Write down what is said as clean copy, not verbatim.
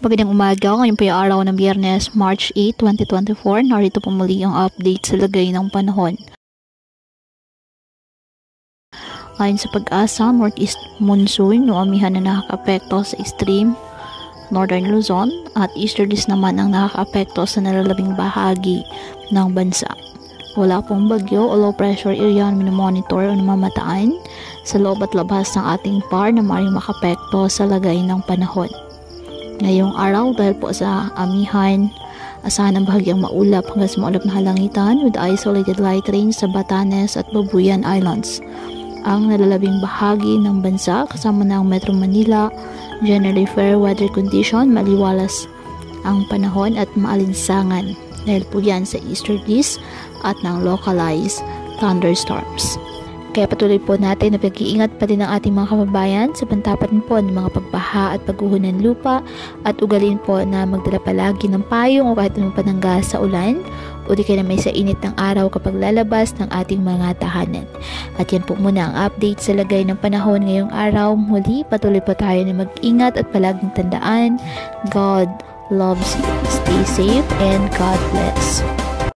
Magandang umaga, ngayon po yung araw ng Biyernes, March 8, 2024. Narito po muli ang update sa lagay ng panahon. Ayon sa Pag-asa, northeast monsoon o amihan na nakaka-apekto sa extreme northern Luzon at easterlies naman ang nakaka-apekto sa nalalabing bahagi ng bansa. Wala pong bagyo o low pressure area na minomonitor o namamataan sa loob at labas ng ating par na maaaring makapekto sa lagay ng panahon. Ngayong araw, dahil po sa amihan, asahan ang bahagyang maulap hanggang sa maulap na halangitan with isolated light rain sa Batanes at Babuyan Islands. Ang nalalabing bahagi ng bansa kasama ng Metro Manila, generally fair weather condition, maliwalas ang panahon at maalinsangan dahil po yan sa easterlies at ng localized thunderstorms. Kaya patuloy po natin na pag-iingat pa din ang ating mga kababayan sa pantapan po ng mga pagbaha at pagguho ng lupa at ugalin po na magdala palagi ng payong o kahit anong panangga sa ulan o di kaya na may sa init ng araw kapag lalabas ng ating mga tahanan. At yan po muna ang update sa lagay ng panahon ngayong araw. Muli patuloy po tayo na mag-ingat at palaging tandaan, God loves you. Stay safe and God bless.